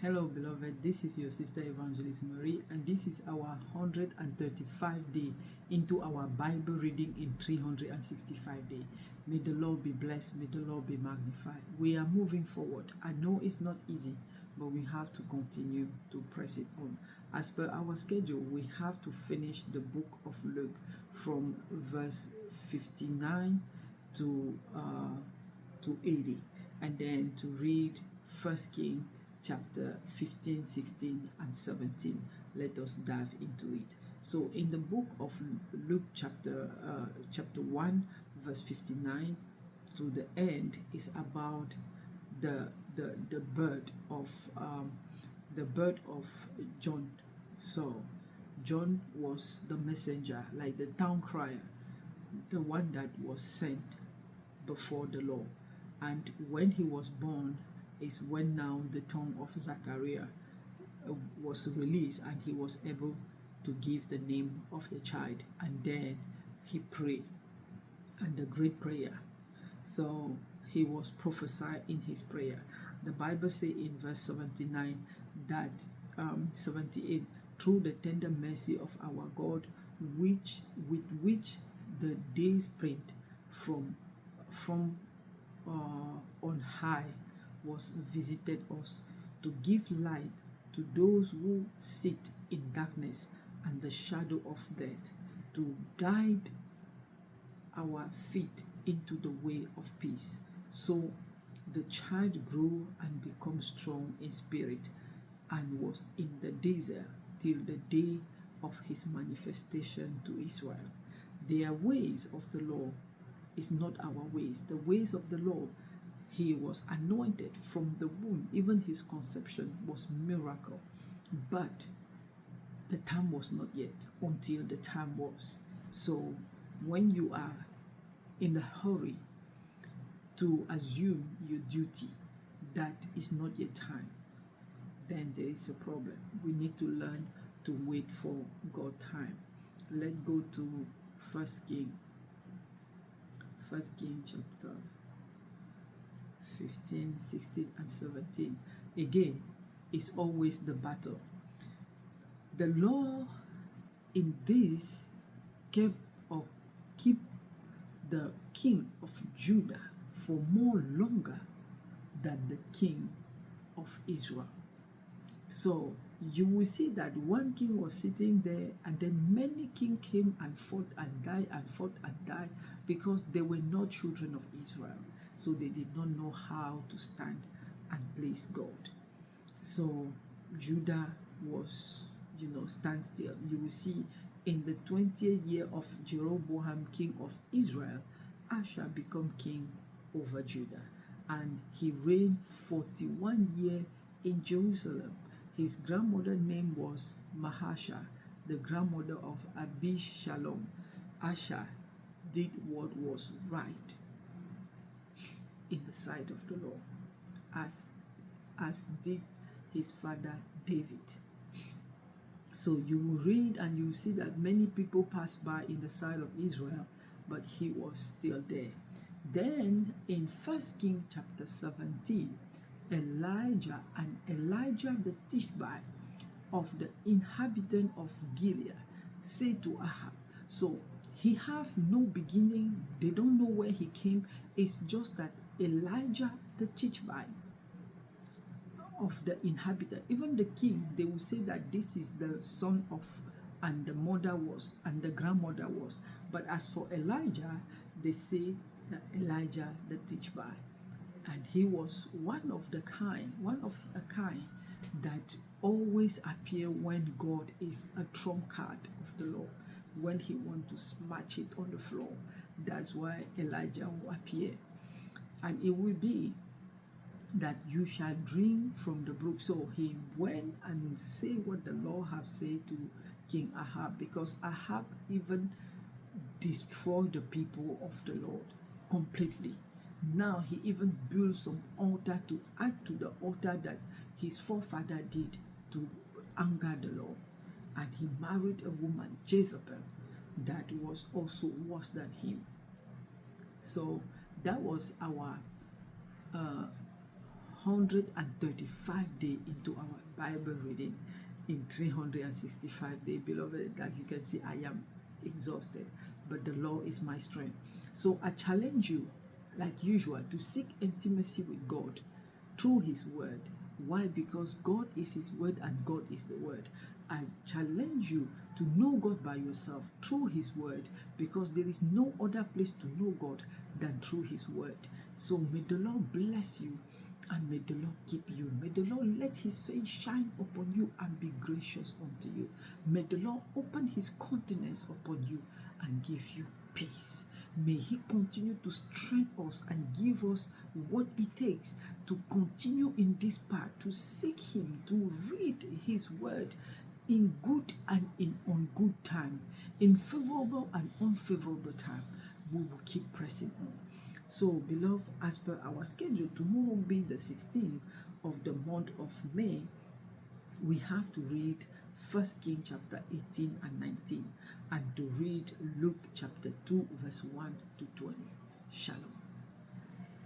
Hello, beloved. This is your sister Evangelist Marie, and this is our 135 day into our Bible reading in 365 days. May the Lord be blessed. May the Lord be magnified. We are moving forward. I know it's not easy, but we have to continue to press it on. As per our schedule, we have to finish the book of Luke from verse 59 to 80, and then to read First King chapter 15, 16, and 17. Let us dive into it. So in the book of Luke chapter 1 verse 59 to the end is about the birth of John. So John was the messenger, like the town crier, the one that was sent before the law. And when he was born is when now the tongue of Zachariah was released, and he was able to give the name of the child. And then he prayed, and the great prayer. So he was prophesied in his prayer. The Bible says in verse 79 that 78, through the tender mercy of our God, with which the day spring from on high was visited us, to give light to those who sit in darkness and the shadow of death, to guide our feet into the way of peace. So the child grew and became strong in spirit, and was in the desert till the day of his manifestation to Israel. Their ways of the law is not our ways. The ways of the Lord, he was anointed from the womb. Even his conception was miracle. But the time was not yet until the time was. So when you are in a hurry to assume your duty that is not yet time, then there is a problem. We need to learn to wait for God's time. Let's go to First King chapter 15, 16, and 17. Again, it's always the battle. The law in this keep the king of Judah for more longer than the king of Israel. So you will see that one king was sitting there, and then many kings came and fought and died and fought and died, because they were not children of Israel. So they did not know how to stand and please God. So Judah was, stand still. You will see in the 20th year of Jeroboam, king of Israel, Asa became king over Judah, and he reigned 41 years in Jerusalem. His grandmother's name was Mahasha, the grandmother of Abishalom. Asa did what was right in the sight of the Lord, as did his father David. So you will read and you will see that many people passed by in the sight of Israel, but he was still there. Then in 1 King chapter 17, Elijah the Tishbite of the inhabitant of Gilead said to Ahab. So he have no beginning. They don't know where he came. It's just that Elijah the Tishbite of the inhabitant, even the king, they will say that this is the son of, and the mother was, and the grandmother was. But as for Elijah, they say that Elijah the Tishbite, and he was one of a kind that always appear when God is a trump card of the Lord. When he want to smash it on the floor, that's why Elijah will appear. And it will be that you shall drink from the brook. So he went and say what the Lord have said to King Ahab, because Ahab even destroyed the people of the Lord completely. Now he even built some altar to add to the altar that his forefather did to anger the Lord. And he married a woman, Jezebel, that was also worse than him. So that was our 335 days into our Bible reading in 365 days. Beloved, that you can see I am exhausted, but the Lord is my strength. So I challenge you, like usual, to seek intimacy with God through His Word. Why? Because God is His Word and God is the Word. I challenge you to know God by yourself through His Word, because there is no other place to know God than through His Word. So may the Lord bless you and may the Lord keep you. May the Lord let His face shine upon you and be gracious unto you. May the Lord open His countenance upon you and give you peace. May He continue to strengthen us and give us what it takes to continue in this path, to seek Him, to read His Word in good and in ungood time, in favorable and unfavorable time. We will keep pressing on. So, beloved, as per our schedule, tomorrow being the 16th of the month of May, we have to read 1 King chapter 18 and 19 and to read Luke chapter 2 verse 1 to 20. Shalom.